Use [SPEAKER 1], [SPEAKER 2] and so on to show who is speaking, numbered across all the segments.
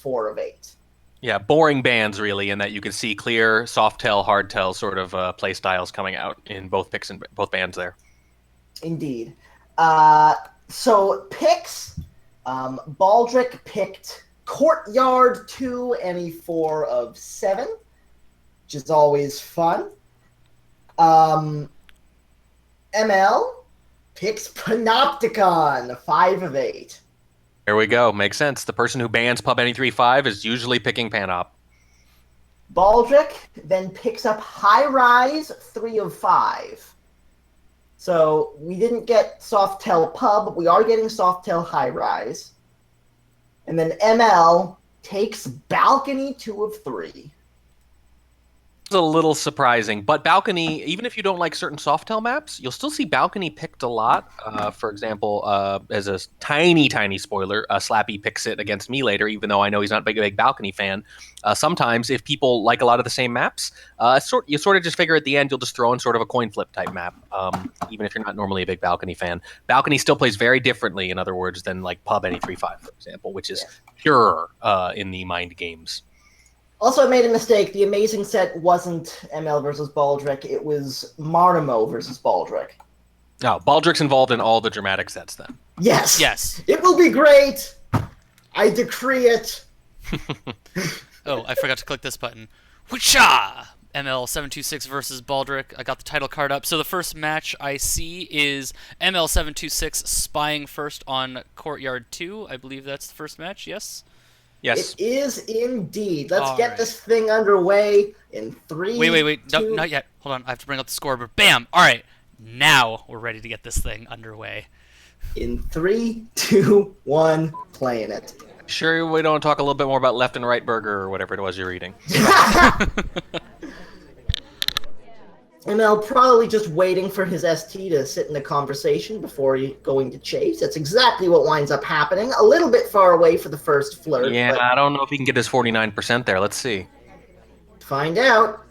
[SPEAKER 1] 4 of 8.
[SPEAKER 2] Yeah, boring bands really, in that you can see clear soft tell, hard tell sort of play styles coming out in both picks and both bands there.
[SPEAKER 1] Indeed. So picks, Baldrick picked Courtyard 2, any 4 of 7, which is always fun. ML picks Panopticon, 5 of 8.
[SPEAKER 2] There we go. Makes sense. The person who bans Pub Any 3-5 is usually picking Panop.
[SPEAKER 1] Baldrick then picks up High Rise, 3 of 5. So we didn't get Softel Pub, but we are getting Softel High Rise. And then ML takes Balcony, 2 of 3.
[SPEAKER 2] A little surprising, but Balcony, even if you don't like certain Softel maps, you'll still see Balcony picked a lot. For example, as a tiny spoiler, Slappy picks it against me later, even though I know he's not a big Balcony fan. Sometimes, if people like a lot of the same maps, you sort of just figure at the end you'll just throw in sort of a coin flip type map, even if you're not normally a big Balcony fan. Balcony still plays very differently, in other words, than like Pub Any 3-5, for example, which is pure in the mind games.
[SPEAKER 1] Also, I made a mistake. The amazing set wasn't ML versus Baldrick. It was Martimo versus Baldrick.
[SPEAKER 2] No, Baldrick's involved in all the dramatic sets then.
[SPEAKER 1] Yes.
[SPEAKER 3] Yes.
[SPEAKER 1] It will be great. I decree it.
[SPEAKER 3] Oh, I forgot to click this button. Whoocha! ML726 versus Baldrick. I got the title card up. So the first match I see is ML726 spying first on Courtyard 2. I believe that's the first match, yes?
[SPEAKER 2] Yes.
[SPEAKER 1] It is indeed. Let's
[SPEAKER 3] All
[SPEAKER 1] get
[SPEAKER 3] right.
[SPEAKER 1] this thing underway in 3.
[SPEAKER 3] Wait. No,
[SPEAKER 1] 2...
[SPEAKER 3] not yet. Hold on. I have to bring up the scoreboard. Bam! All right. Now we're ready to get this thing underway.
[SPEAKER 1] In 3, 2, 1, playing it.
[SPEAKER 2] Sure, we don't talk a little bit more about Left and Right Burger or whatever it was you're eating.
[SPEAKER 1] ML probably just waiting for his ST to sit in the conversation before going to chase. That's exactly what winds up happening. A little bit far away for the first flirt.
[SPEAKER 2] Yeah,
[SPEAKER 1] but
[SPEAKER 2] I don't know if he can get his 49% there. Let's see.
[SPEAKER 1] find out.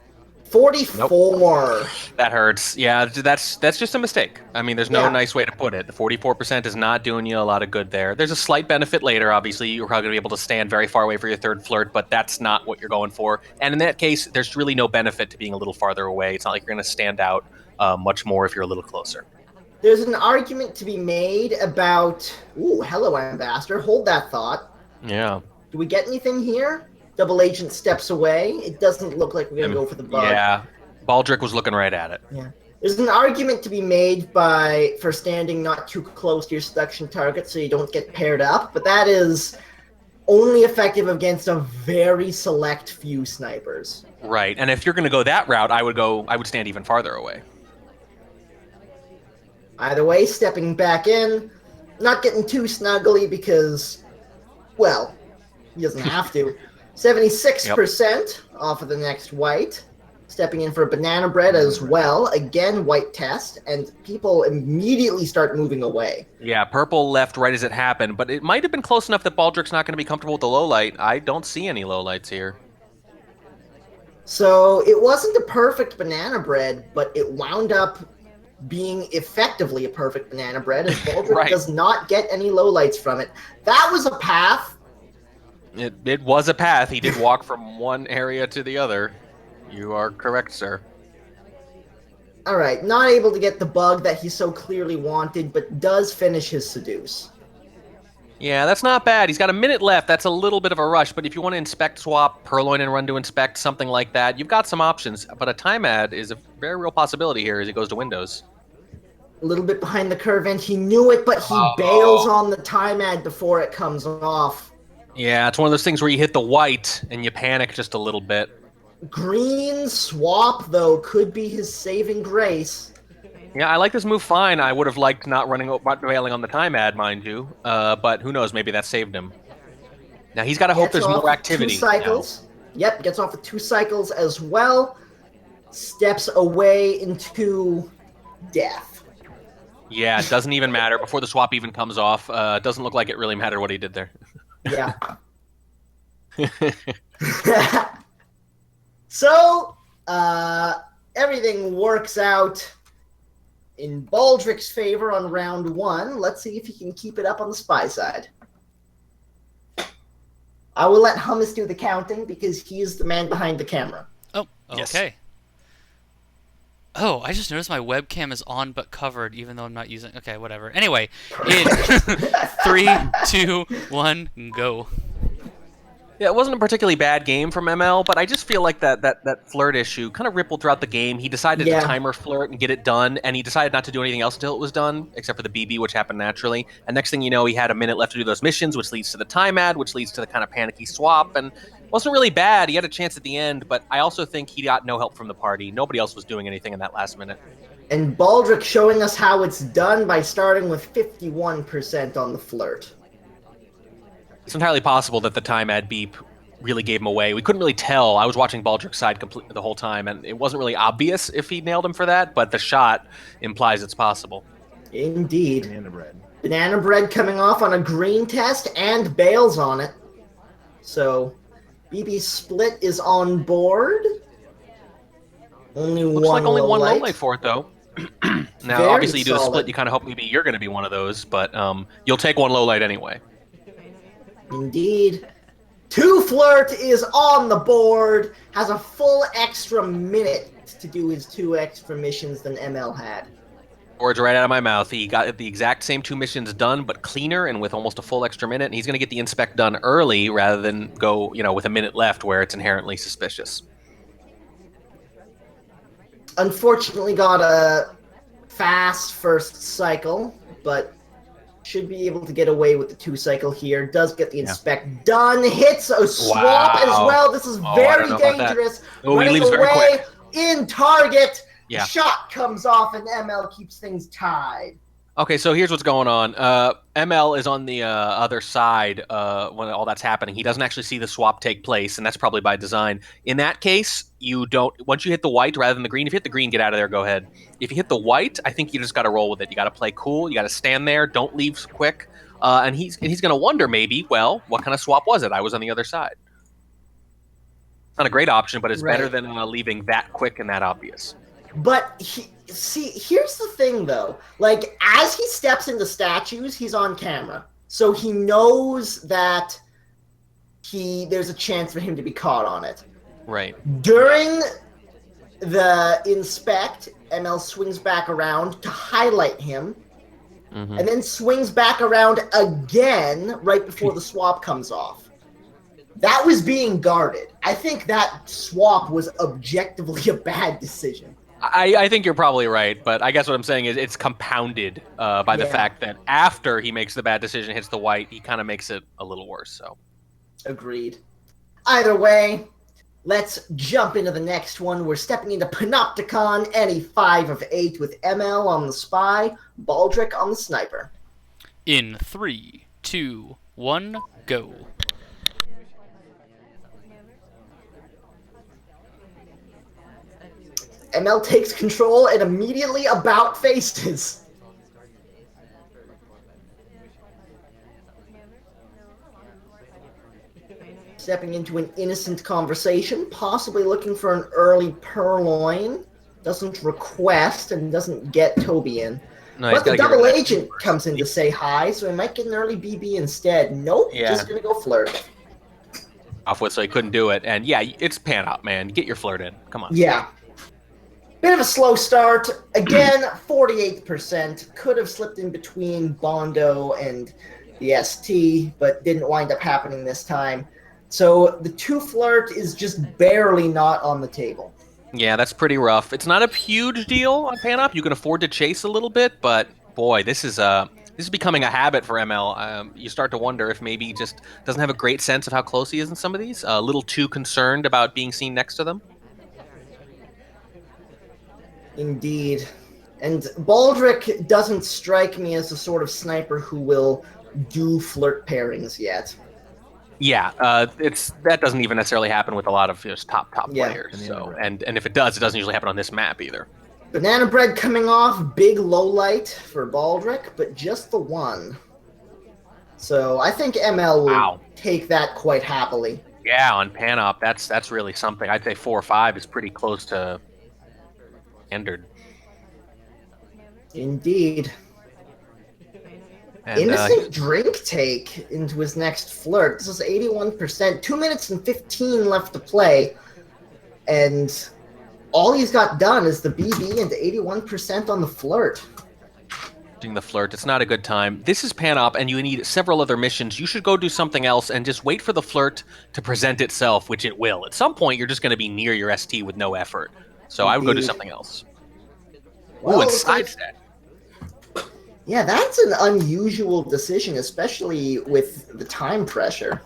[SPEAKER 1] 44.
[SPEAKER 2] That hurts. Yeah, that's just a mistake. I mean, there's no
[SPEAKER 1] Yeah.
[SPEAKER 2] nice way to put it. The 44% is not doing you a lot of good there. There's a slight benefit later, obviously. You're probably going to be able to stand very far away for your third flirt, but that's not what you're going for. And in that case, there's really no benefit to being a little farther away. It's not like you're going to stand out much more if you're a little closer.
[SPEAKER 1] There's an argument to be made about... Ooh, hello, Ambassador. Hold that thought.
[SPEAKER 2] Yeah.
[SPEAKER 1] Do we get anything here? Double Agent steps away. It doesn't look like we're going to go for the bug.
[SPEAKER 2] Yeah. Baldrick was looking right at it.
[SPEAKER 1] Yeah. There's an argument to be made for standing not too close to your seduction target so you don't get paired up, but that is only effective against a very select few snipers.
[SPEAKER 2] Right. And if you're going to go that route, I would stand even farther away.
[SPEAKER 1] Either way, stepping back in, not getting too snuggly because, well, he doesn't have to. 76% off of the next white. Stepping in for a banana bread as well. Again, white test, and people immediately start moving away.
[SPEAKER 2] Yeah, purple left right as it happened, but it might have been close enough that Baldrick's not going to be comfortable with the low light. I don't see any low lights here.
[SPEAKER 1] So it wasn't a perfect banana bread, but it wound up being effectively a perfect banana bread, as Baldrick
[SPEAKER 2] Right.
[SPEAKER 1] does not get any lowlights from it. That was a path.
[SPEAKER 2] It was a path. He did walk from one area to the other. You are correct, sir.
[SPEAKER 1] All right, not able to get the bug that he so clearly wanted, but does finish his seduce.
[SPEAKER 2] Yeah, that's not bad. He's got a minute left. That's a little bit of a rush, but if you want to inspect swap, purloin and run to inspect, something like that, you've got some options. But a time ad is a very real possibility here as he goes to Windows.
[SPEAKER 1] A little bit behind the curve, and he knew it, but he bails on the time ad before it comes off.
[SPEAKER 2] Yeah, it's one of those things where you hit the white and you panic just a little bit.
[SPEAKER 1] Green swap, though, could be his saving grace.
[SPEAKER 2] Yeah, I like this move fine. I would have liked not bailing on the time ad, mind you. But who knows, maybe that saved him. Now he's got to hope
[SPEAKER 1] Gets
[SPEAKER 2] there's
[SPEAKER 1] off
[SPEAKER 2] more activity.
[SPEAKER 1] 2 cycles. Yep, gets off with 2 cycles as well. Steps away into death.
[SPEAKER 2] Yeah, it doesn't even matter. Before the swap even comes off, it doesn't look like it really mattered what he did there.
[SPEAKER 1] Yeah. So, everything works out in Baldrick's favor on round 1. Let's see if he can keep it up on the spy side. I will let Hummus do the counting because he is the man behind the camera.
[SPEAKER 3] Oh,
[SPEAKER 2] Yes.
[SPEAKER 3] okay. Oh, I just noticed my webcam is on but covered, even though I'm not using. Okay, whatever. Anyway, in 3, 2, 1, go.
[SPEAKER 2] Yeah, it wasn't a particularly bad game from ML, but I just feel like that flirt issue kind of rippled throughout the game. He decided to timer flirt and get it done, and he decided not to do anything else until it was done, except for the BB, which happened naturally. And next thing you know, he had a minute left to do those missions, which leads to the time ad, which leads to the kind of panicky swap, and it wasn't really bad. He had a chance at the end, but I also think he got no help from the party. Nobody else was doing anything in that last minute.
[SPEAKER 1] And Baldrick showing us how it's done by starting with 51% on the flirt.
[SPEAKER 2] It's entirely possible that the time ad beep really gave him away. We couldn't really tell. I was watching Baldrick's side completely the whole time, and it wasn't really obvious if he nailed him for that, but the shot implies it's possible.
[SPEAKER 1] Indeed.
[SPEAKER 4] Banana bread.
[SPEAKER 1] Banana bread coming off on a green test and bails on it. So, BB Split is on board.
[SPEAKER 2] Looks like only one low light for it, though. Now,
[SPEAKER 1] Very
[SPEAKER 2] obviously, you do the
[SPEAKER 1] solid.
[SPEAKER 2] split, you kind of hope maybe you're going to be one of those, but you'll take one low light anyway.
[SPEAKER 1] Indeed. 2 Flirt is on the board, has a full extra minute to do his 2 extra missions than ML had.
[SPEAKER 2] Words right out of my mouth. He got the exact same 2 missions done, but cleaner and with almost a full extra minute, and he's going to get the inspect done early rather than go, with a minute left where it's inherently suspicious.
[SPEAKER 1] Unfortunately got a fast first cycle, but should be able to get away with the 2 cycle here. Does get the inspect done. Hits a swap as well. This is very dangerous.
[SPEAKER 2] Oh, he
[SPEAKER 1] Running
[SPEAKER 2] leaves very
[SPEAKER 1] away
[SPEAKER 2] quick.
[SPEAKER 1] in target.
[SPEAKER 2] Yeah.
[SPEAKER 1] The shot comes off and ML keeps things tied.
[SPEAKER 2] Okay, so here's what's going on. ML is on the other side when all that's happening. He doesn't actually see the swap take place, and that's probably by design. In that case, you don't. Once you hit the white rather than the green, if you hit the green, get out of there, go ahead. If you hit the white, I think you just got to roll with it. You got to play cool. You got to stand there. Don't leave quick. And he's going to wonder maybe, well, what kind of swap was it? I was on the other side. Not a great option, but it's better than leaving that quick and that obvious.
[SPEAKER 1] But here's the thing, though. Like, as he steps into statues, he's on camera. So he knows that there's a chance for him to be caught on it.
[SPEAKER 2] Right.
[SPEAKER 1] During the inspect, ML swings back around to highlight him, and then swings back around again right before the swap comes off. That was being guarded. I think that swap was objectively a bad decision.
[SPEAKER 2] I think you're probably right, but I guess what I'm saying is it's compounded by the fact that after he makes the bad decision, hits the white, he kind of makes it a little worse. So,
[SPEAKER 1] agreed. Either way, let's jump into the next one. We're stepping into Panopticon, any 5 of 8 with ML on the spy, Baldrick on the sniper.
[SPEAKER 3] In 3, 2, 1, go.
[SPEAKER 1] ML takes control and immediately about faces. Stepping into an innocent conversation, possibly looking for an early purloin. Doesn't request and doesn't get Toby in.
[SPEAKER 2] No,
[SPEAKER 1] but the double agent comes in to say hi, so he might get an early BB instead. Nope, just gonna go flirt.
[SPEAKER 2] Off with, so he couldn't do it. And yeah, it's pan out, man. Get your flirt in. Come on.
[SPEAKER 1] Yeah. Bit of a slow start. Again, 48%. Could have slipped in between Bondo and the ST, but didn't wind up happening this time. So the 2 flirt is just barely not on the table.
[SPEAKER 2] Yeah, that's pretty rough. It's not a huge deal on pan up. You can afford to chase a little bit, but boy, this is becoming a habit for ML. You start to wonder if maybe he just doesn't have a great sense of how close he is in some of these. A little too concerned about being seen next to them.
[SPEAKER 1] Indeed. And Baldrick doesn't strike me as the sort of sniper who will do flirt pairings yet.
[SPEAKER 2] Yeah, that doesn't even necessarily happen with a lot of just top players. So, and if it does, it doesn't usually happen on this map either.
[SPEAKER 1] Banana bread coming off, big low light for Baldrick, but just the 1. So I think ML will take that quite happily.
[SPEAKER 2] Yeah, on pan up, that's really something. I'd say 4 or 5 is pretty close to standard.
[SPEAKER 1] Indeed.
[SPEAKER 2] And,
[SPEAKER 1] Innocent drink take into his next flirt. This is 81%. 2 minutes and 15 left to play. And all he's got done is the BB and 81% on the flirt.
[SPEAKER 2] the flirt. It's not a good time. This is Panop, and you need several other missions. You should go do something else and just wait for the flirt to present itself, which it will. At some point, you're just going to be near your ST with no effort. So I would go do something else.
[SPEAKER 1] Well,
[SPEAKER 2] Ooh, and sidestep.
[SPEAKER 1] Yeah, that's an unusual decision, especially with the time pressure.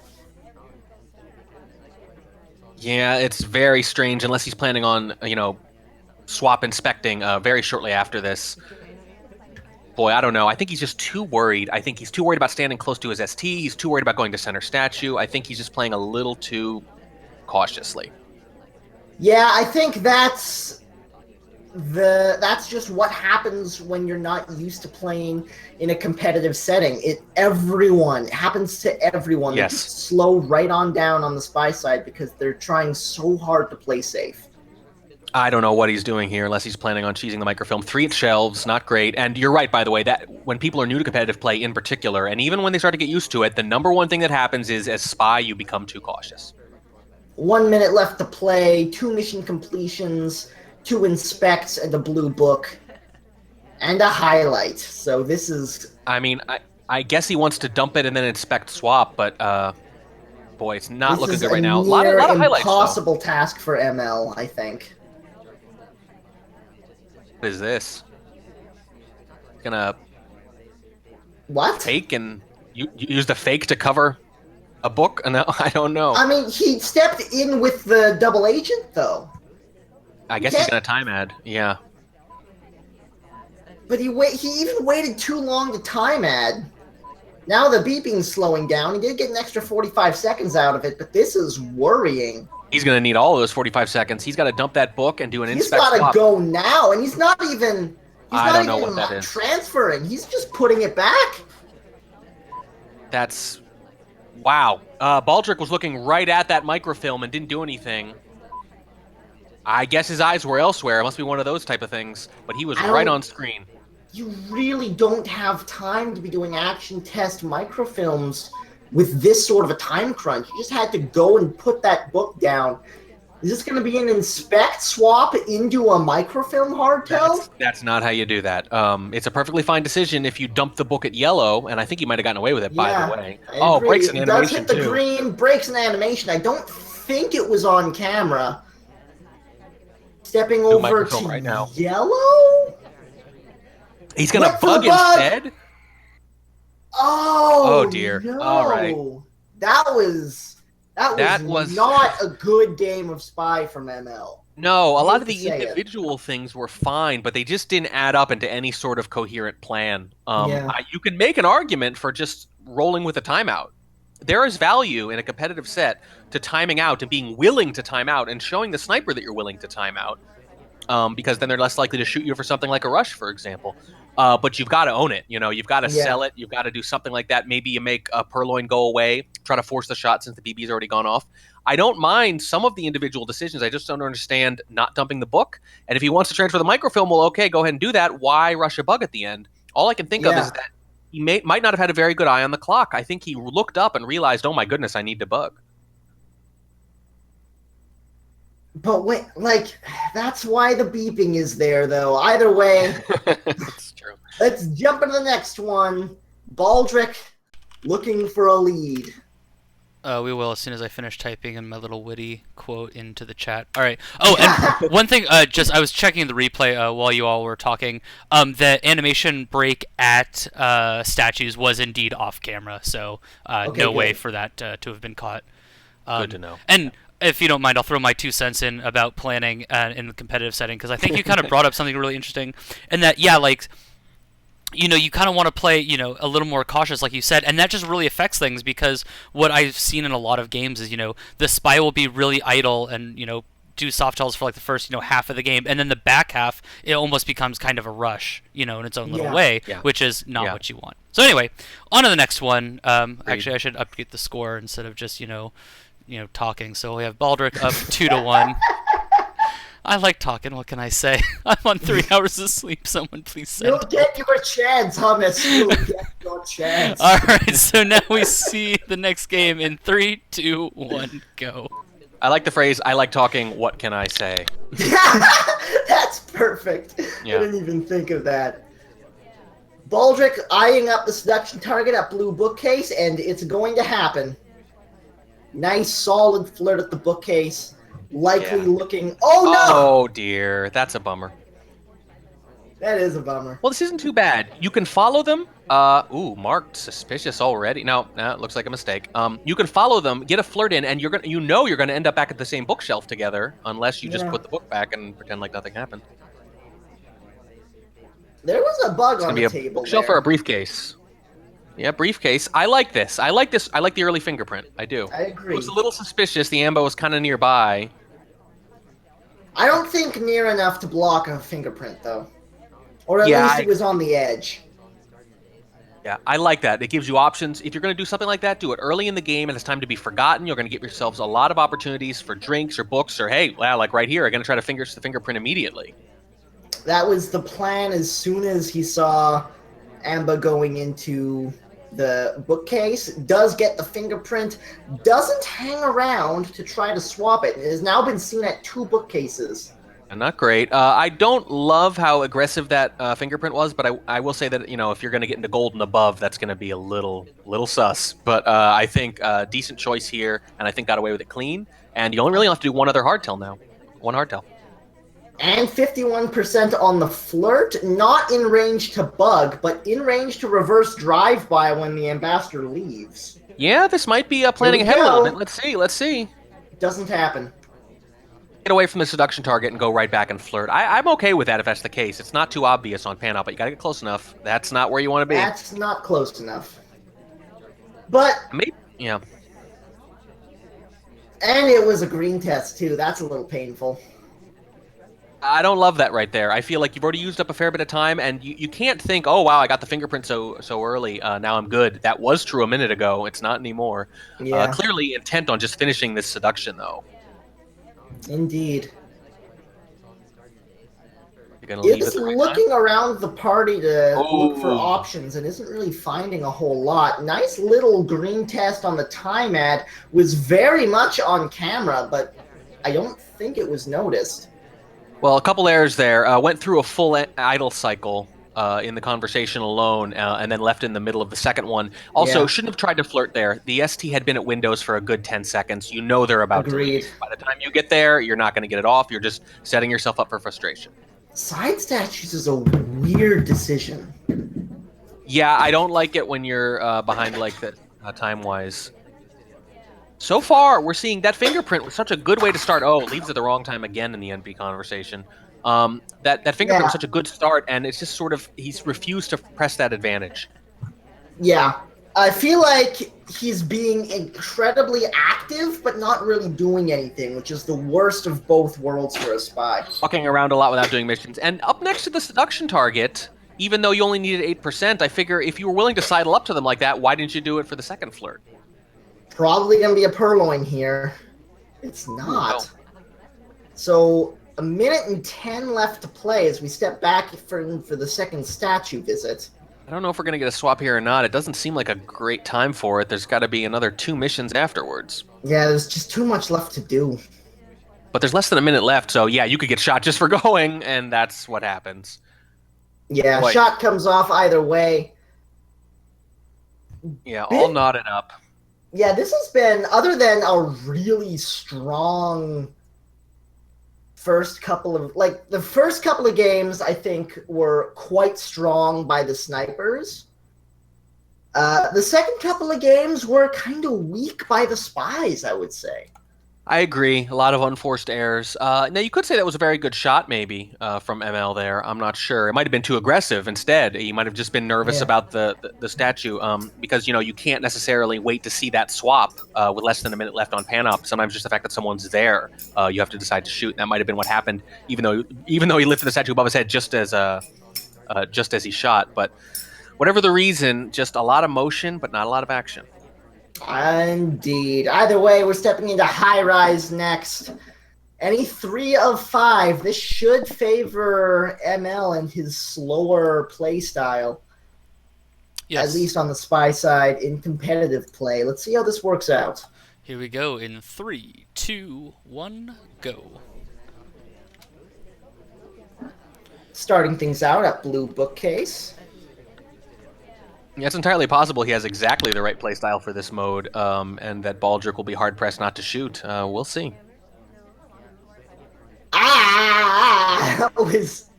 [SPEAKER 2] Yeah, it's very strange, unless he's planning on, swap inspecting very shortly after this. Boy, I don't know. I think he's just too worried. I think he's too worried about standing close to his ST. He's too worried about going to center statue. I think he's just playing a little too cautiously.
[SPEAKER 1] Yeah, I think that's just what happens when you're not used to playing in a competitive setting. It happens to everyone.
[SPEAKER 2] Yes.
[SPEAKER 1] They just slow right on down on the Spy side because they're trying so hard to play safe.
[SPEAKER 2] I don't know what he's doing here unless he's planning on cheesing the microfilm. 3 shelves, not great. And you're right, by the way, that when people are new to competitive play in particular, and even when they start to get used to it, the number one thing that happens is as Spy, you become too cautious.
[SPEAKER 1] 1 minute left to play, 2 mission completions, 2 inspects, and a blue book, and a highlight. So this is...
[SPEAKER 2] I mean, I guess he wants to dump it and then inspect swap, but boy, it's not looking good right now. A lot of highlights,
[SPEAKER 1] impossible task for ML, I think.
[SPEAKER 2] What is this? Gonna fake and you use the fake to cover a book? No, I don't know.
[SPEAKER 1] I mean, he stepped in with the double agent, though.
[SPEAKER 2] I guess he's gonna time add, yeah.
[SPEAKER 1] But he even waited too long to time add. Now the beeping's slowing down. He did get an extra 45 seconds out of it, but this is worrying.
[SPEAKER 2] He's going to need all of those 45 seconds. He's got to dump that book and do an inspect swap.
[SPEAKER 1] He's got to go now, and he's not even
[SPEAKER 2] what
[SPEAKER 1] transferring. He's just putting it back.
[SPEAKER 2] That's... Wow. Baldrick was looking right at that microfilm and didn't do anything. I guess his eyes were elsewhere. It must be one of those type of things. But he was right on screen.
[SPEAKER 1] You really don't have time to be doing action test microfilms with this sort of a time crunch. You just had to go and put that book down. Is this going to be an inspect swap into a microfilm hardtail?
[SPEAKER 2] That's not how you do that. It's a perfectly fine decision if you dump the book at yellow, and I think you might have gotten away with it, by the way. Oh, breaks an animation,
[SPEAKER 1] It does hit the green, breaks an animation. I don't think it was on camera. Stepping over to
[SPEAKER 2] right now.
[SPEAKER 1] Yellow?
[SPEAKER 2] He's going to bug instead?
[SPEAKER 1] Oh
[SPEAKER 2] dear.
[SPEAKER 1] No.
[SPEAKER 2] All right.
[SPEAKER 1] That was not a good game of Spy from ML.
[SPEAKER 2] No, a lot of the individual things were fine, but they just didn't add up into any sort of coherent plan. You can make an argument for just rolling with a timeout. There is value in a competitive set to timing out and being willing to time out and showing the sniper that you're willing to time out, because then they're less likely to shoot you for something like a rush, for example. But you've got to own it. You've got to sell it. You've got to do something like that. Maybe you make a Purloin go away, try to force the shot since the BB's already gone off. I don't mind some of the individual decisions. I just don't understand not dumping the book. And if he wants to transfer the microfilm, well, okay, go ahead and do that. Why rush a bug at the end? All I can think of is that he might not have had a very good eye on the clock. I think he looked up and realized, oh my goodness, I need to bug.
[SPEAKER 1] But wait, that's why the beeping is there, though. Either way,
[SPEAKER 2] that's true.
[SPEAKER 1] Let's jump into the next one. Baldrick looking for a lead.
[SPEAKER 3] We will as soon as I finish typing in my little witty quote into the chat. All right. Oh, and one thing, I was checking the replay while you all were talking. The animation break at statues was indeed off camera, so no way for that to have been caught.
[SPEAKER 2] Good to know.
[SPEAKER 3] And if you don't mind, I'll throw my 2 cents in about planning in the competitive setting, because I think you kind of brought up something really interesting, and that you kind of want to play, a little more cautious, like you said, and that just really affects things, because what I've seen in a lot of games is, the Spy will be really idle and, do soft tells for the first, half of the game, and then the back half, it almost becomes kind of a rush, in its own little way, which is not what you want. So anyway, on to the next one. Actually, I should update the score instead of just, talking. So we have Baldrick up 2-1. I like talking. What can I say? I'm on 3 hours of sleep. Someone please send.
[SPEAKER 1] You'll get your chance, Hummus. You'll get your chance.
[SPEAKER 3] All right, so now we see the next game in 3, 2, 1, go.
[SPEAKER 2] I like the phrase, I like talking, what can I say?
[SPEAKER 1] That's perfect.
[SPEAKER 2] Yeah.
[SPEAKER 1] I didn't even think of that. Baldrick eyeing up the seduction target at blue bookcase, and it's going to happen. Nice, solid flirt at the bookcase. Likely looking... Oh, no!
[SPEAKER 2] Oh, dear. That's a bummer.
[SPEAKER 1] That is a bummer.
[SPEAKER 2] Well, this isn't too bad. You can follow them. Ooh, marked suspicious already. No, it looks like a mistake. You can follow them, get a flirt in, and you're gonna end up back at the same bookshelf together, unless you just put the book back and pretend like nothing happened.
[SPEAKER 1] There was a bug
[SPEAKER 2] It's
[SPEAKER 1] on
[SPEAKER 2] gonna
[SPEAKER 1] the
[SPEAKER 2] be a
[SPEAKER 1] table
[SPEAKER 2] bookshelf
[SPEAKER 1] there.
[SPEAKER 2] or a briefcase. Yeah, briefcase. I like this. I like the early fingerprint. I do.
[SPEAKER 1] I agree.
[SPEAKER 2] It was a little suspicious. The ambo was kind of nearby.
[SPEAKER 1] I don't think near enough to block a fingerprint, though. Or at
[SPEAKER 2] Yeah,
[SPEAKER 1] least it was on the edge.
[SPEAKER 2] Yeah, I like that. It gives you options. If you're going to do something like that, do it early in the game and it's time to be forgotten. You're going to give yourselves a lot of opportunities for drinks or books or, hey, wow, like right here, I'm going to try to fingers the fingerprint immediately.
[SPEAKER 1] That was the plan as soon as he saw Amba going into the bookcase. Does get the fingerprint. Doesn't hang around to try to swap it. It has now been seen at 2 bookcases.
[SPEAKER 2] Not great. I don't love how aggressive that fingerprint was, but I will say that, if you're going to get into gold and above, that's going to be a little sus. But I think decent choice here, and I think got away with it clean. And you only really have to do one other hardtail now. One hardtail.
[SPEAKER 1] And 51% on the flirt, not in range to bug, but in range to reverse drive-by when the ambassador leaves.
[SPEAKER 2] Yeah, this might be planning
[SPEAKER 1] Here we
[SPEAKER 2] ahead a little
[SPEAKER 1] go.
[SPEAKER 2] bit. Let's see.
[SPEAKER 1] Doesn't happen.
[SPEAKER 2] Get away from the seduction target and go right back and flirt. I'm okay with that if that's the case. It's not too obvious on pan out, but you gotta get close enough. That's not where you want to be.
[SPEAKER 1] That's not close enough. But...
[SPEAKER 2] Maybe, yeah.
[SPEAKER 1] And it was a green test, too. That's a little painful.
[SPEAKER 2] I don't love that right there. I feel like you've already used up a fair bit of time, and you can't think, oh, wow, I got the fingerprint so early. Now I'm good. That was true a minute ago. It's not anymore.
[SPEAKER 1] Yeah.
[SPEAKER 2] Clearly intent on just finishing this seduction, though.
[SPEAKER 1] Indeed.
[SPEAKER 2] You're gonna leave
[SPEAKER 1] Is
[SPEAKER 2] at the right
[SPEAKER 1] looking
[SPEAKER 2] time?
[SPEAKER 1] around the party to look for
[SPEAKER 2] Oh.
[SPEAKER 1] options and isn't really finding a whole lot. Nice little green test on the time ad. Was very much on camera, but I don't think it was noticed.
[SPEAKER 2] Well, a couple errors there. Went through a full idle cycle in the conversation alone, and then left in the middle of the second one. Also,
[SPEAKER 1] Yeah.
[SPEAKER 2] shouldn't have tried to flirt there. The ST had been at Windows for a good 10 seconds. You know they're about to
[SPEAKER 1] Agreed.
[SPEAKER 2] leave. By the time you get there, you're not going to get it off. You're just setting yourself up for frustration.
[SPEAKER 1] Side statues is a weird decision.
[SPEAKER 2] Yeah, I don't like it when you're behind like that time-wise. So far, we're seeing that fingerprint was such a good way to start. Oh, it leaves at the wrong time again in the NP conversation. That fingerprint was such a good start, and it's just sort of he's refused to press that advantage.
[SPEAKER 1] Yeah. I feel like he's being incredibly active, but not really doing anything, which is the worst of both worlds for a spy.
[SPEAKER 2] Walking around a lot without doing missions. And up next to the seduction target, even though you only needed 8%, I figure if you were willing to sidle up to them like that, why didn't you do it for the second flirt?
[SPEAKER 1] Probably going to be a purloin here. It's not. So, 1:10 left to play as we step back for the second statue visit.
[SPEAKER 2] I don't know if we're going to get a swap here or not. It doesn't seem like a great time for it. There's got to be another 2 missions afterwards.
[SPEAKER 1] Yeah, there's just too much left to do.
[SPEAKER 2] But there's less than a minute left, so yeah, you could get shot just for going, and that's what happens.
[SPEAKER 1] Yeah,
[SPEAKER 2] Boy.
[SPEAKER 1] shot comes off either way.
[SPEAKER 2] Yeah, all knotted up.
[SPEAKER 1] Yeah, this has been, other than a really strong first couple of, like, the first couple of games, I think, were quite strong by the snipers. The second couple of games were kind of weak by the spies, I would say.
[SPEAKER 2] I agree. A lot of unforced errors. Now, you could say that was a very good shot, maybe, from ML there. I'm not sure. It might have been too aggressive instead. He might have just been nervous about the statue because, you can't necessarily wait to see that swap with less than a minute left on pan-up. Sometimes just the fact that someone's there, you have to decide to shoot. And that might have been what happened, even though he lifted the statue above his head just as he shot. But whatever the reason, just a lot of motion, but not a lot of action.
[SPEAKER 1] Indeed. Either way, we're stepping into high rise next. Any 3 of 5. This should favor ML and his slower play style.
[SPEAKER 3] Yes.
[SPEAKER 1] At least on the spy side in competitive play. Let's see how this works out.
[SPEAKER 3] Here we go in 3, 2, 1, go.
[SPEAKER 1] Starting things out at blue bookcase.
[SPEAKER 2] Yeah, it's entirely possible he has exactly the right playstyle for this mode, and that Baldrick will be hard-pressed not to shoot. We'll see.
[SPEAKER 1] That was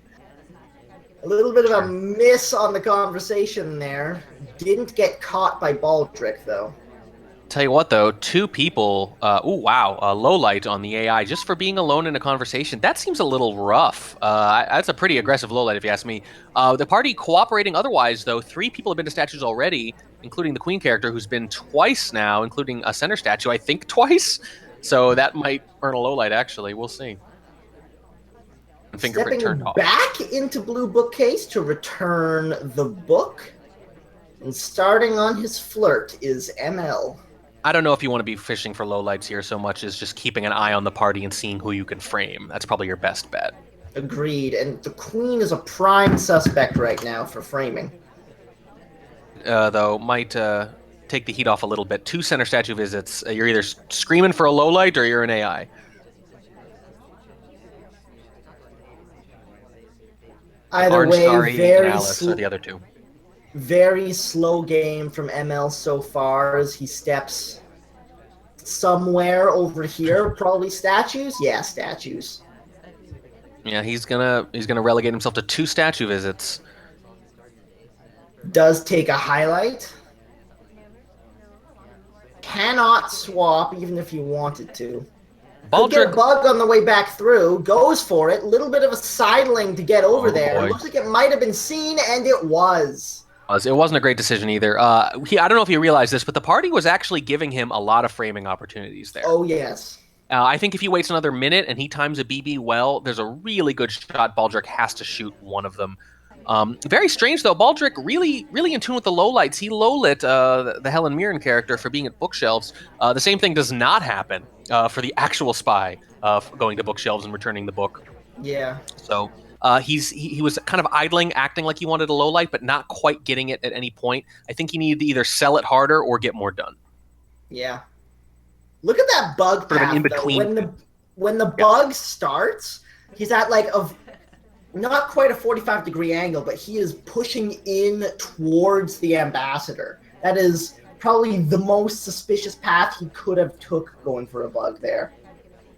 [SPEAKER 1] a little bit of a miss on the conversation there. Didn't get caught by Baldrick, though.
[SPEAKER 2] Tell you what, though, 2 people, low light on the AI just for being alone in a conversation. That seems a little rough. That's a pretty aggressive low light, if you ask me. The party cooperating otherwise, though. 3 people have been to statues already, including the queen character, who's been twice now, including a center statue, I think twice. So that might earn a low light, actually. We'll see. And fingerprint turned off.
[SPEAKER 1] Back into blue bookcase to return the book. And starting on his flirt is ML.
[SPEAKER 2] I don't know if you want to be fishing for lowlights here so much as just keeping an eye on the party and seeing who you can frame. That's probably your best bet.
[SPEAKER 1] Agreed. And the queen is a prime suspect right now for framing.
[SPEAKER 2] Though, might take the heat off a little bit. 2 center statue visits. You're either screaming for a lowlight or you're an AI.
[SPEAKER 1] Either way, very
[SPEAKER 2] Alice are the other 2.
[SPEAKER 1] Very slow game from ML so far as he steps somewhere over here. Probably statues? Yeah, statues.
[SPEAKER 2] Yeah, he's gonna relegate himself to 2 statue visits.
[SPEAKER 1] Does take a highlight. Cannot swap even if he wanted to. Could get a bug on the way back through. Goes for it. Little bit of a sidling to get over there.
[SPEAKER 2] Boy.
[SPEAKER 1] Looks like it might have been seen, and it was.
[SPEAKER 2] It wasn't a great decision either. I don't know if you realized this, but the party was actually giving him a lot of framing opportunities there.
[SPEAKER 1] Oh, yes.
[SPEAKER 2] I think if he waits another minute and he times a BB well, there's a really good shot Baldrick has to shoot one of them. Very strange, though. Baldrick really in tune with the lowlights. He low-lit the Helen Mirren character for being at bookshelves. The same thing does not happen for the actual spy going to bookshelves and returning the book.
[SPEAKER 1] Yeah.
[SPEAKER 2] So he was kind of idling, acting like he wanted a low light, but not quite getting it at any point. I think he needed to either sell it harder or get more done.
[SPEAKER 1] Yeah. Look at that bug path,
[SPEAKER 2] in between.
[SPEAKER 1] Though. When the bug starts, he's at like not quite a 45-degree angle, but he is pushing in towards the ambassador. That is probably the most suspicious path he could have took going for a bug there.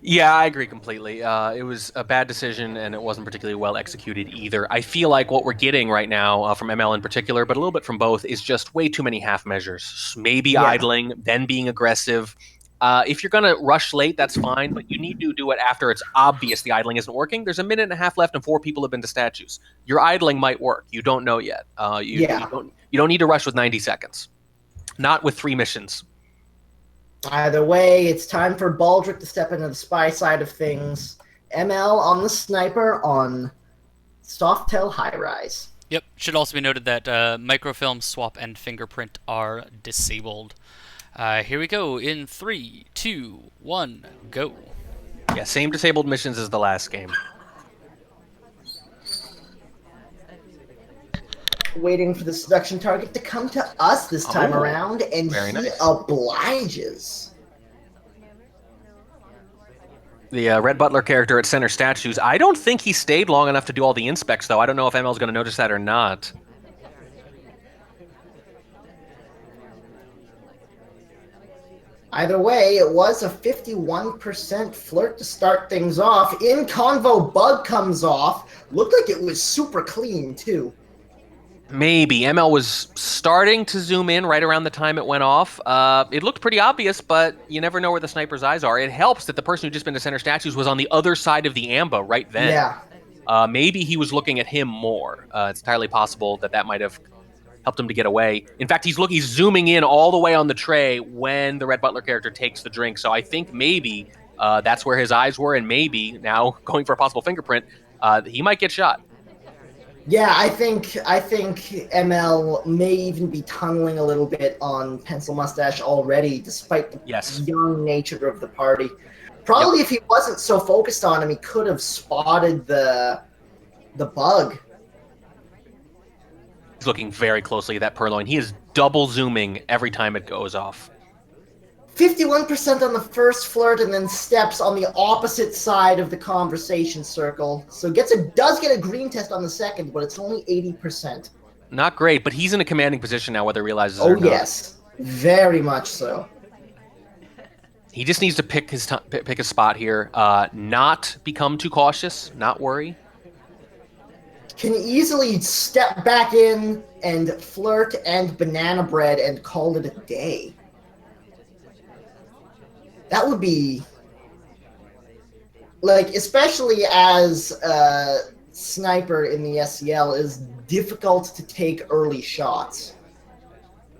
[SPEAKER 2] Yeah, I agree completely. It was a bad decision, and it wasn't particularly well executed either. I feel like what we're getting right now from ML in particular, but a little bit from both, is just way too many half measures. Maybe idling, then being aggressive. If you're going to rush late, that's fine, but you need to do it after it's obvious the idling isn't working. There's a minute and a half left, and 4 people have been to statues. Your idling might work. You don't know yet. You don't need to rush with 90 seconds. Not with 3 missions.
[SPEAKER 1] Either way, it's time for Baldrick to step into the spy side of things. ML on the sniper on Softail High Rise.
[SPEAKER 3] Yep. Should also be noted that microfilm, swap, and fingerprint are disabled. Here we go in 3, 2, 1, go.
[SPEAKER 2] Yeah, same disabled missions as the last game.
[SPEAKER 1] Waiting for the seduction target to come to us this time around, and he obliges.
[SPEAKER 2] The Red Butler character at center statues, I don't think he stayed long enough to do all the inspects, though. I don't know if ML's going to notice that or not.
[SPEAKER 1] Either way, it was a 51% flirt to start things off. In convo, bug comes off. Looked like it was super clean, too.
[SPEAKER 2] Maybe. ML was starting to zoom in right around the time it went off. It looked pretty obvious, but you never know where the sniper's eyes are. It helps that the person who just been to center statues was on the other side of the AMBA right then.
[SPEAKER 1] Yeah.
[SPEAKER 2] Maybe he was looking at him more. It's entirely possible that might have helped him to get away. In fact, he's zooming in all the way on the tray when the Red Butler character takes the drink. So I think maybe that's where his eyes were, and maybe now going for a possible fingerprint, he might get shot.
[SPEAKER 1] Yeah, I think ML may even be tunneling a little bit on Pencil Mustache already, despite the young nature of the party. Probably if he wasn't so focused on him, he could have spotted the bug.
[SPEAKER 2] He's looking very closely at that purloin. He is double zooming every time it goes off.
[SPEAKER 1] 51% on the first flirt, and then steps on the opposite side of the conversation circle. So does get a green test on the second, but it's only 80%.
[SPEAKER 2] Not great, but he's in a commanding position now, whether he realizes it or not.
[SPEAKER 1] Oh yes, very much so.
[SPEAKER 2] He just needs to pick his spot here, not become too cautious, not worry.
[SPEAKER 1] Can easily step back in and flirt and banana bread and call it a day. That would be, like, especially as a sniper in the SCL is difficult to take early shots.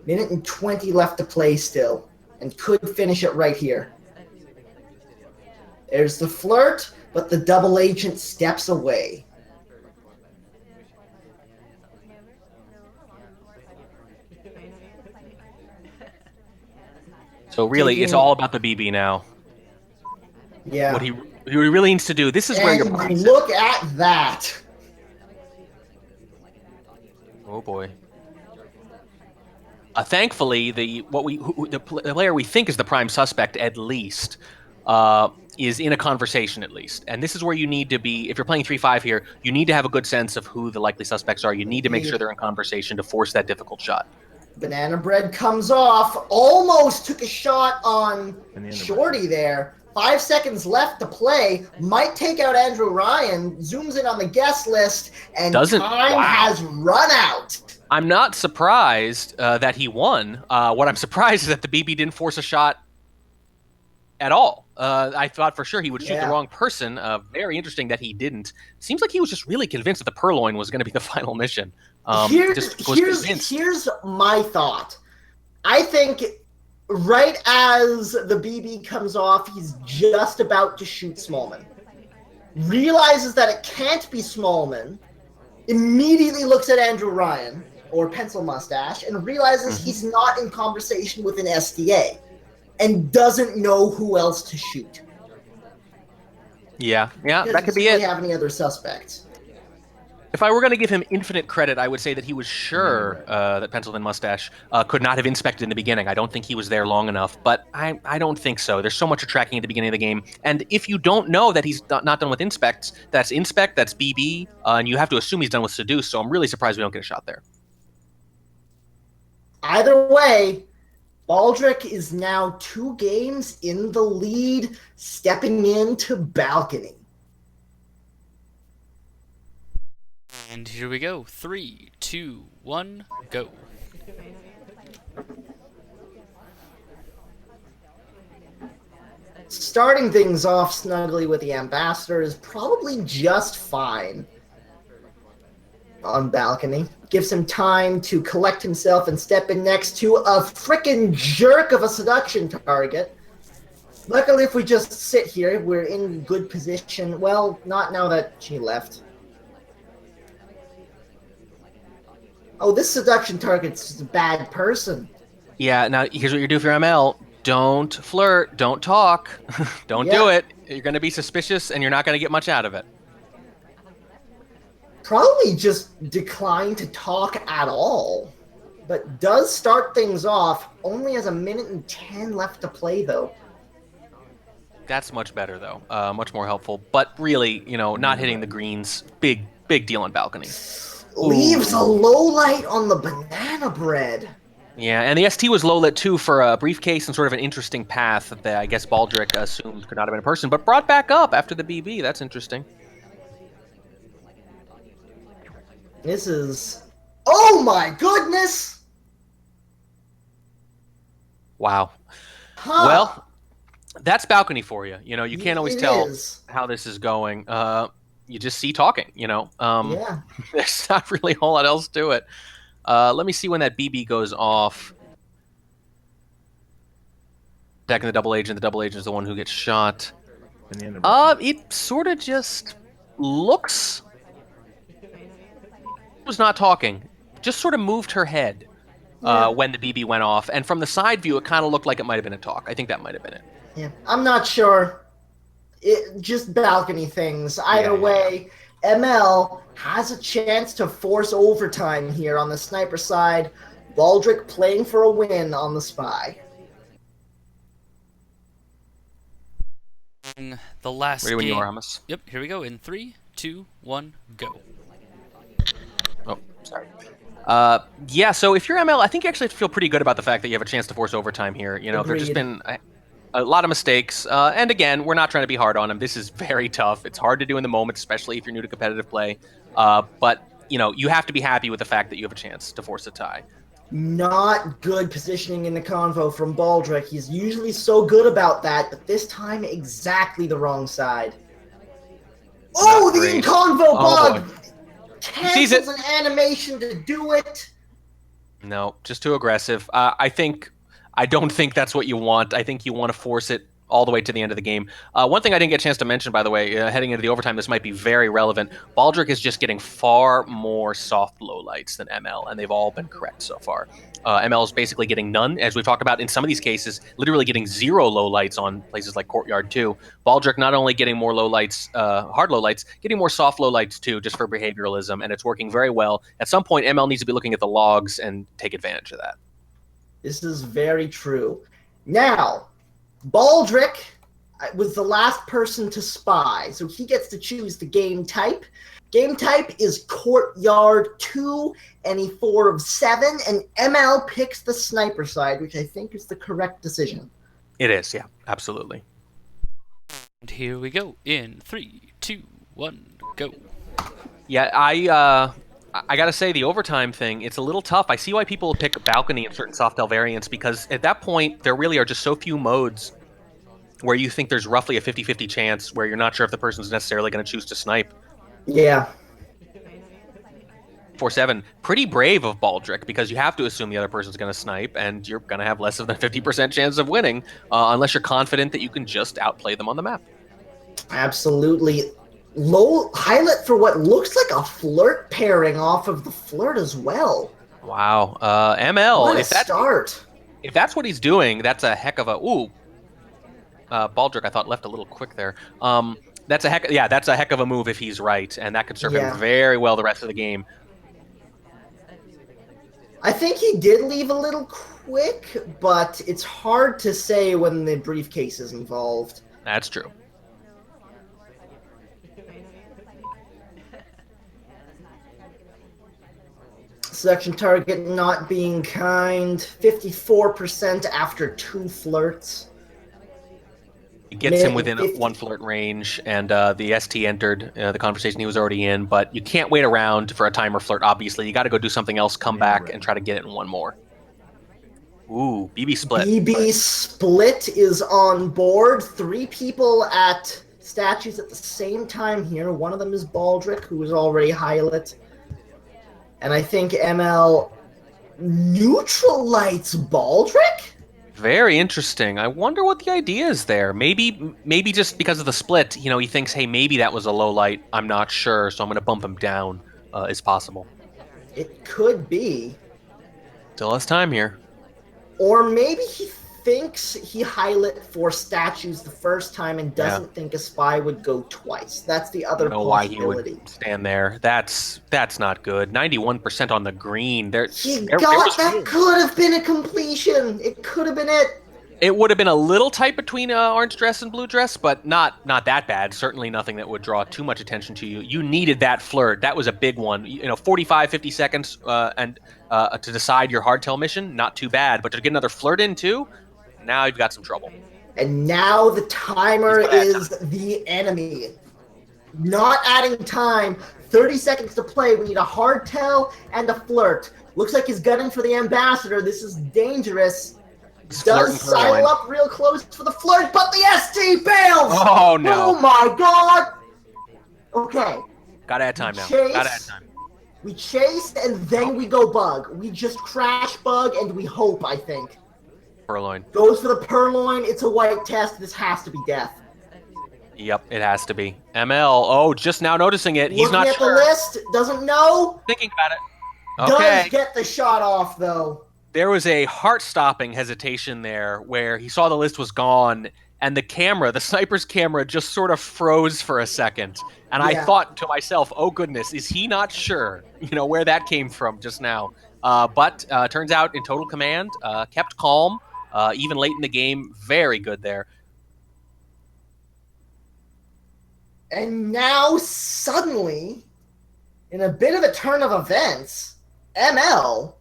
[SPEAKER 1] Minute and 20 left to play still, and could finish it right here. There's the flirt, but the double agent steps away.
[SPEAKER 2] So really, it's all about the BB now.
[SPEAKER 1] Yeah.
[SPEAKER 2] What he really needs to do. This is where your prime
[SPEAKER 1] look at that.
[SPEAKER 2] Oh boy. Thankfully, the player we think is the prime suspect, at least, is in a conversation at least. And this is where you need to be. If you're playing 3-5 here, you need to have a good sense of who the likely suspects are. You need to make sure they're in conversation to force that difficult shot.
[SPEAKER 1] Banana bread comes off. Almost took a shot on Shorty there. 5 seconds left to play. Might take out Andrew Ryan. Zooms in on the guest list, and time has run out.
[SPEAKER 2] I'm not surprised that he won. What I'm surprised is that the BB didn't force a shot at all. I thought for sure he would shoot the wrong person. Very interesting that he didn't. Seems like he was just really convinced that the purloin was going to be the final mission.
[SPEAKER 1] Here's my thought. I think right as the BB comes off, he's just about to shoot Smallman. Realizes that it can't be Smallman. Immediately looks at Andrew Ryan, or Pencil Mustache, and realizes he's not in conversation with an SDA. And doesn't know who else to shoot.
[SPEAKER 2] Yeah, that could be it.
[SPEAKER 1] Have any other suspects?
[SPEAKER 2] If I were going to give him infinite credit, I would say that he was sure that Pencil and Mustache could not have inspected in the beginning. I don't think he was there long enough, but I don't think so. There's so much tracking at the beginning of the game, and if you don't know that he's not done with inspects, that's inspect, that's BB, and you have to assume he's done with seduce. So I'm really surprised we don't get a shot there.
[SPEAKER 1] Either way, Baldrick is now 2 games in the lead, stepping into balcony.
[SPEAKER 3] And here we go. 3, 2, 1, go.
[SPEAKER 1] Starting things off snugly with the Ambassador is probably just fine on balcony. Gives him time to collect himself and step in next to a frickin' jerk of a seduction target. Luckily, if we just sit here, we're in good position. Well, not now that she left. Oh, this seduction target's just a bad person.
[SPEAKER 2] Yeah, now here's what you do for your ML. Don't flirt, don't talk, don't do it. You're going to be suspicious and you're not going to get much out of it.
[SPEAKER 1] Probably just decline to talk at all, but does start things off. Only has 1:10 left to play, though.
[SPEAKER 2] That's much better, though. Much more helpful. But really, not hitting the greens, big deal on balcony.
[SPEAKER 1] Leaves a low light on the banana bread.
[SPEAKER 2] Yeah, and the ST was low lit too for a briefcase and sort of an interesting path that I guess Baldrick assumed could not have been a person, but brought back up after the BB. That's interesting.
[SPEAKER 1] This is... Oh my goodness!
[SPEAKER 2] Wow. Huh. Well, that's balcony for you. You can't always tell how this is going. You just see talking,
[SPEAKER 1] Yeah.
[SPEAKER 2] There's not really a whole lot else to it. Let me see when that BB goes off. Attacking the double agent. The double agent is the one who gets shot. It sort of just looks... was not talking, just sort of moved her head when the BB went off, and from the side view it kind of looked like it might have been a talk. I think that might have been it.
[SPEAKER 1] Yeah, I'm not sure. just balcony things. Either way, ML has a chance to force overtime here on the sniper side. Baldrick playing for a win on the spy.
[SPEAKER 3] The last
[SPEAKER 2] Ready when
[SPEAKER 3] game.
[SPEAKER 2] you are, Amos.
[SPEAKER 3] Yep, here we go. In 3, 2, 1, go.
[SPEAKER 2] Oh, sorry. Yeah, so if you're ML, I think you actually have to feel pretty good about the fact that you have a chance to force overtime here. You know, there's just been a lot of mistakes. And again, we're not trying to be hard on him. This is very tough. It's hard to do in the moment, especially if you're new to competitive play. But, you know, you have to be happy with the fact that you have a chance to force a tie.
[SPEAKER 1] Not good positioning in the convo from Baldrick. He's usually so good about that, but this time exactly the wrong side. Oh, the in-convo bug! Cancels an animation to do it.
[SPEAKER 2] No, just too aggressive. I don't think that's what you want. I think you want to force it all the way to the end of the game. One thing I didn't get a chance to mention, by the way, heading into the overtime, this might be very relevant. Baldrick is just getting far more soft lowlights than ML, and they've all been correct so far. ML is basically getting none, as we've talked about in some of these cases, literally getting 0 lowlights on places like Courtyard 2. Baldrick not only getting more lowlights, hard lowlights, getting more soft lowlights too, just for behavioralism, and it's working very well. At some point, ML needs to be looking at the logs and take advantage of that.
[SPEAKER 1] This is very true. Now, Baldrick was the last person to spy, so he gets to choose the game type. Game type is Courtyard 2, any 4 of 7, and ML picks the sniper side, which I think is the correct decision.
[SPEAKER 2] It is, yeah, absolutely.
[SPEAKER 3] And here we go. In 3, 2, 1, go.
[SPEAKER 2] Yeah, I gotta say, the overtime thing, it's a little tough. I see why people pick balcony in certain Softail variants, because at that point, there really are just so few modes where you think there's roughly a 50-50 chance where you're not sure if the person's necessarily going to choose to snipe.
[SPEAKER 1] Yeah.
[SPEAKER 2] 4-7, pretty brave of Baldrick, because you have to assume the other person's going to snipe, and you're going to have less than a 50% chance of winning, unless you're confident that you can just outplay them on the map.
[SPEAKER 1] Absolutely. Low highlight for what looks like a flirt pairing off of the flirt as well.
[SPEAKER 2] Wow. ML,
[SPEAKER 1] what a start.
[SPEAKER 2] If that's what he's doing, that's a heck of a... Ooh. Baldrick, I thought, left a little quick there. That's a heck of a move if he's right, and that could serve him very well the rest of the game.
[SPEAKER 1] I think he did leave a little quick, but it's hard to say when the briefcase is involved.
[SPEAKER 2] That's true.
[SPEAKER 1] Selection target not being kind. 54% after 2 flirts.
[SPEAKER 2] It gets him within 1 flirt range, and the ST entered the conversation he was already in, but you can't wait around for a timer flirt, obviously. You got to go do something else, come back, and try to get it in 1 more. Ooh, BB split.
[SPEAKER 1] BB split is on board. 3 people at statues at the same time here. One of them is Baldrick, who is already highlight. And I think ML neutralites Baldrick?
[SPEAKER 2] Very interesting. I wonder what the idea is there. Maybe just because of the split, you know, he thinks, hey, maybe that was a low light. I'm not sure, so I'm going to bump him down. Is possible.
[SPEAKER 1] It could be.
[SPEAKER 2] Still has time here.
[SPEAKER 1] Or maybe he thinks he highlight 4 statues the first time and doesn't think a spy would go twice. That's the other possibility.
[SPEAKER 2] Why he would stand there. That's not good. 91% on the green. That
[SPEAKER 1] could have been a completion. It could have been it.
[SPEAKER 2] It would have been a little tight between orange dress and blue dress, but not that bad. Certainly nothing that would draw too much attention to you. You needed that flirt. That was a big one. You know, 45, 50 seconds and to decide your hardtail mission, not too bad. But to get another flirt in too, now you've got some trouble.
[SPEAKER 1] And now the timer is the enemy. Not adding time. 30 seconds to play. We need a hardtail and a flirt. Looks like he's gunning for the ambassador. This is dangerous. Does sidle up real close for the flirt, but the ST bails!
[SPEAKER 2] Oh, no.
[SPEAKER 1] Oh, my God! Okay.
[SPEAKER 2] Gotta add time now. Gotta add time.
[SPEAKER 1] We chased, and then we go bug. We just crash bug, and we hope, I think.
[SPEAKER 2] Purloin.
[SPEAKER 1] Goes for the purloin. It's a white test. This has to be death.
[SPEAKER 2] Yep, it has to be. ML, just now noticing it. He's not sure.
[SPEAKER 1] Looking at the list, doesn't know.
[SPEAKER 2] Thinking about it. Okay.
[SPEAKER 1] Does get the shot off, though.
[SPEAKER 2] There was a heart-stopping hesitation there where he saw the list was gone, and the camera, the sniper's camera, just sort of froze for a second. And I
[SPEAKER 1] Yeah.
[SPEAKER 2] thought to myself, oh goodness, is he not sure, where that came from just now? But turns out in total command, kept calm, even late in the game, very good there.
[SPEAKER 1] And now, suddenly, in a bit of a turn of events, ML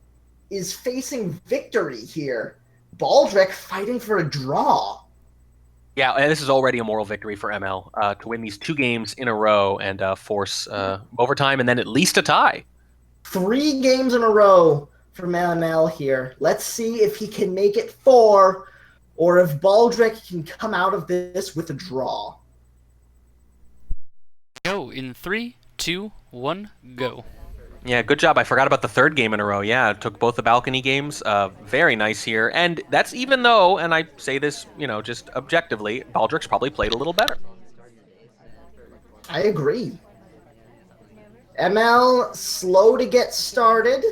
[SPEAKER 1] is facing victory here. Baldrick fighting for a draw.
[SPEAKER 2] Yeah, and this is already a moral victory for ML to win these 2 games in a row and force overtime and then at least a tie.
[SPEAKER 1] 3 games in a row from ML here. Let's see if he can make it 4, or if Baldrick can come out of this with a draw.
[SPEAKER 3] Go in 3, 2, 1, go.
[SPEAKER 2] Yeah, good job. I forgot about the 3rd game in a row. Yeah, took both the balcony games. Very nice here. And that's even though, and I say this, just objectively, Baldrick's probably played a little better.
[SPEAKER 1] I agree. ML slow to get started.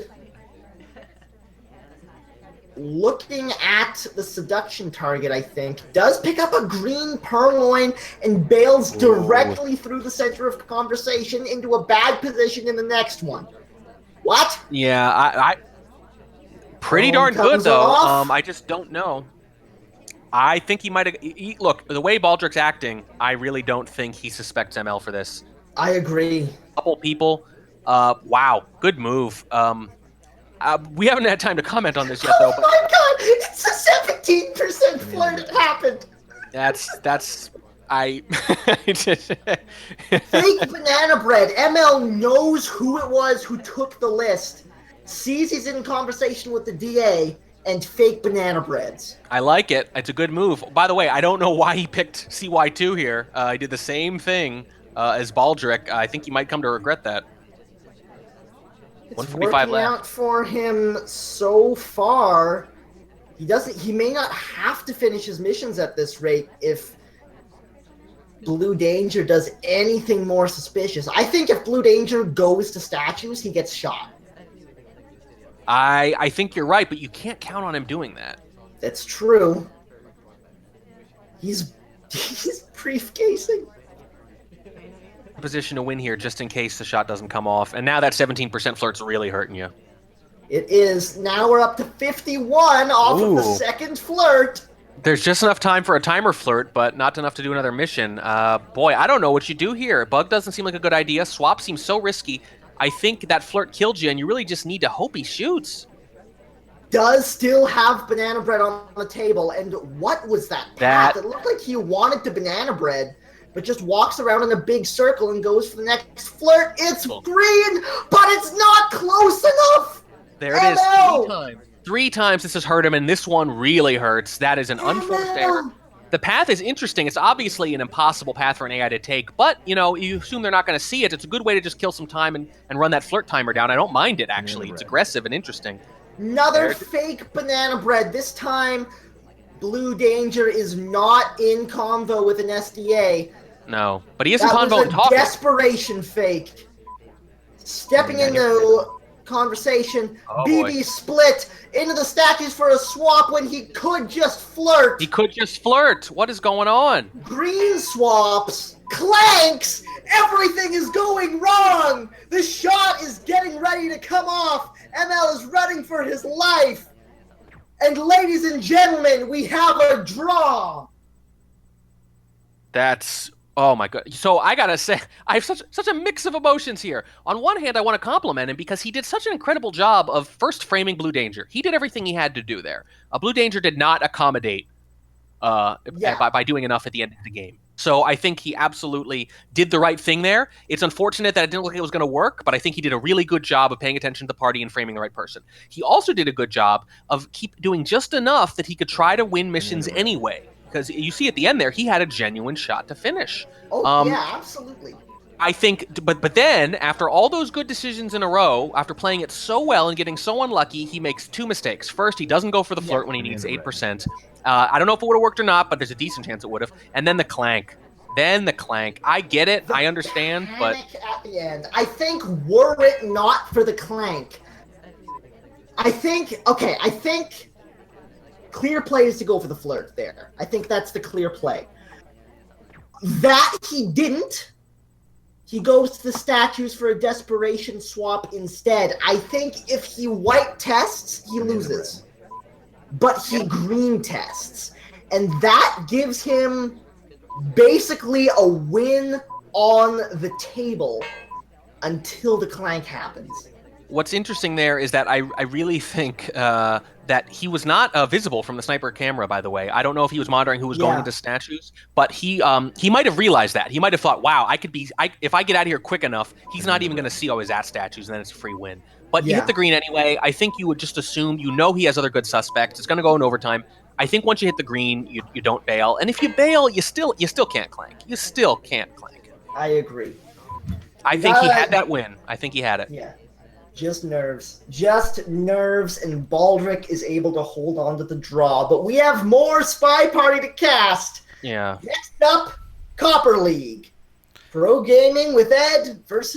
[SPEAKER 1] Looking at the seduction target, I think, does pick up a green purloin and bails directly through the center of conversation into a bad position in the next one. What?
[SPEAKER 2] Yeah, I pretty darn good, though. I just don't know. I think he might have... Look, the way Baldrick's acting, I really don't think he suspects ML for this.
[SPEAKER 1] I agree.
[SPEAKER 2] A couple people. Wow, good move. We haven't had time to comment on this yet, though.
[SPEAKER 1] Oh my god! It's a 17% flirt. It happened.
[SPEAKER 2] That's
[SPEAKER 1] Fake banana bread. ML knows who it was who took the list. Sees he's in conversation with the DA and fake banana breads.
[SPEAKER 2] I like it. It's a good move. By the way, I don't know why he picked CY2 here. He did the same thing as Baldrick. I think he might come to regret that.
[SPEAKER 1] It's
[SPEAKER 2] 145
[SPEAKER 1] working
[SPEAKER 2] left.
[SPEAKER 1] out for him so far. He may not have to finish his missions at this rate if Blue Danger does anything more suspicious. I think if Blue Danger goes to statues, he gets shot.
[SPEAKER 2] I think you're right, but you can't count on him doing that.
[SPEAKER 1] That's true. He's briefcasing.
[SPEAKER 2] Position to win here just in case the shot doesn't come off. And now that 17% flirt's really hurting you.
[SPEAKER 1] It is. Now we're up to 51 off of the second flirt.
[SPEAKER 2] There's just enough time for a timer flirt, but not enough to do another mission. Boy, I don't know what you do here. Bug doesn't seem like a good idea. Swap seems so risky. I think that flirt killed you, and you really just need to hope he shoots.
[SPEAKER 1] Does still have banana bread on the table, and what was that path? It looked like he wanted to banana bread, but just walks around in a big circle and goes for the next flirt. It's green, but it's not close enough!
[SPEAKER 2] There it is, 3 times. 3 times this has hurt him, and this one really hurts. That is an unforced error. The path is interesting. It's obviously an impossible path for an AI to take, but, you assume they're not going to see it. It's a good way to just kill some time and run that flirt timer down. I don't mind it, actually. It's aggressive and interesting.
[SPEAKER 1] Another fake banana bread. This time, Blue Danger is not in convo with an SDA.
[SPEAKER 2] No, but he is in convo and talking.
[SPEAKER 1] That was a desperation fake. Stepping into conversation, BB split into the statues for a swap when he could just flirt.
[SPEAKER 2] He could just flirt. What is going on?
[SPEAKER 1] Green swaps, clanks, everything is going wrong. The shot is getting ready to come off. ML is running for his life. And ladies and gentlemen, we have a draw.
[SPEAKER 2] That's... Oh my god. So I gotta say, I have such a mix of emotions here. On one hand, I want to compliment him because he did such an incredible job of first framing Blue Danger. He did everything he had to do there. Blue Danger did not accommodate by doing enough at the end of the game. So I think he absolutely did the right thing there. It's unfortunate that it didn't look like it was going to work, but I think he did a really good job of paying attention to the party and framing the right person. He also did a good job of keep doing just enough that he could try to win missions anyway. Because you see at the end there, he had a genuine shot to finish.
[SPEAKER 1] Oh, yeah, absolutely.
[SPEAKER 2] I think, but then, after all those good decisions in a row, after playing it so well and getting so unlucky, he makes 2 mistakes. First, he doesn't go for the flirt when he needs 8%. I don't know if it would have worked or not, but there's a decent chance it would have. And then the clank. I get it, I understand, but...
[SPEAKER 1] at the end. I think, were it not for the clank, I think clear play is to go for the flirt there. I think that's the clear play. That he didn't. He goes to the statues for a desperation swap instead. I think if he white tests, he loses. But he green tests. And that gives him basically a win on the table until the clank happens.
[SPEAKER 2] What's interesting there is that I really think that he was not visible from the sniper camera, by the way. I don't know if he was monitoring who was going into statues, but he might have realized that. He might have thought, wow, if I get out of here quick enough, he's not even going to see I was at statues, and then it's a free win. But you hit the green anyway. I think you would just assume, he has other good suspects. It's going to go in overtime. I think once you hit the green, you don't bail. And if you bail, you still can't clank. You still can't clank.
[SPEAKER 1] I agree.
[SPEAKER 2] I think he had that win. I think he had it.
[SPEAKER 1] Yeah. Just nerves. Just nerves, and Baldrick is able to hold on to the draw. But we have more Spy Party to cast.
[SPEAKER 2] Yeah.
[SPEAKER 1] Next up, Copper League. Pro Gaming with Ed versus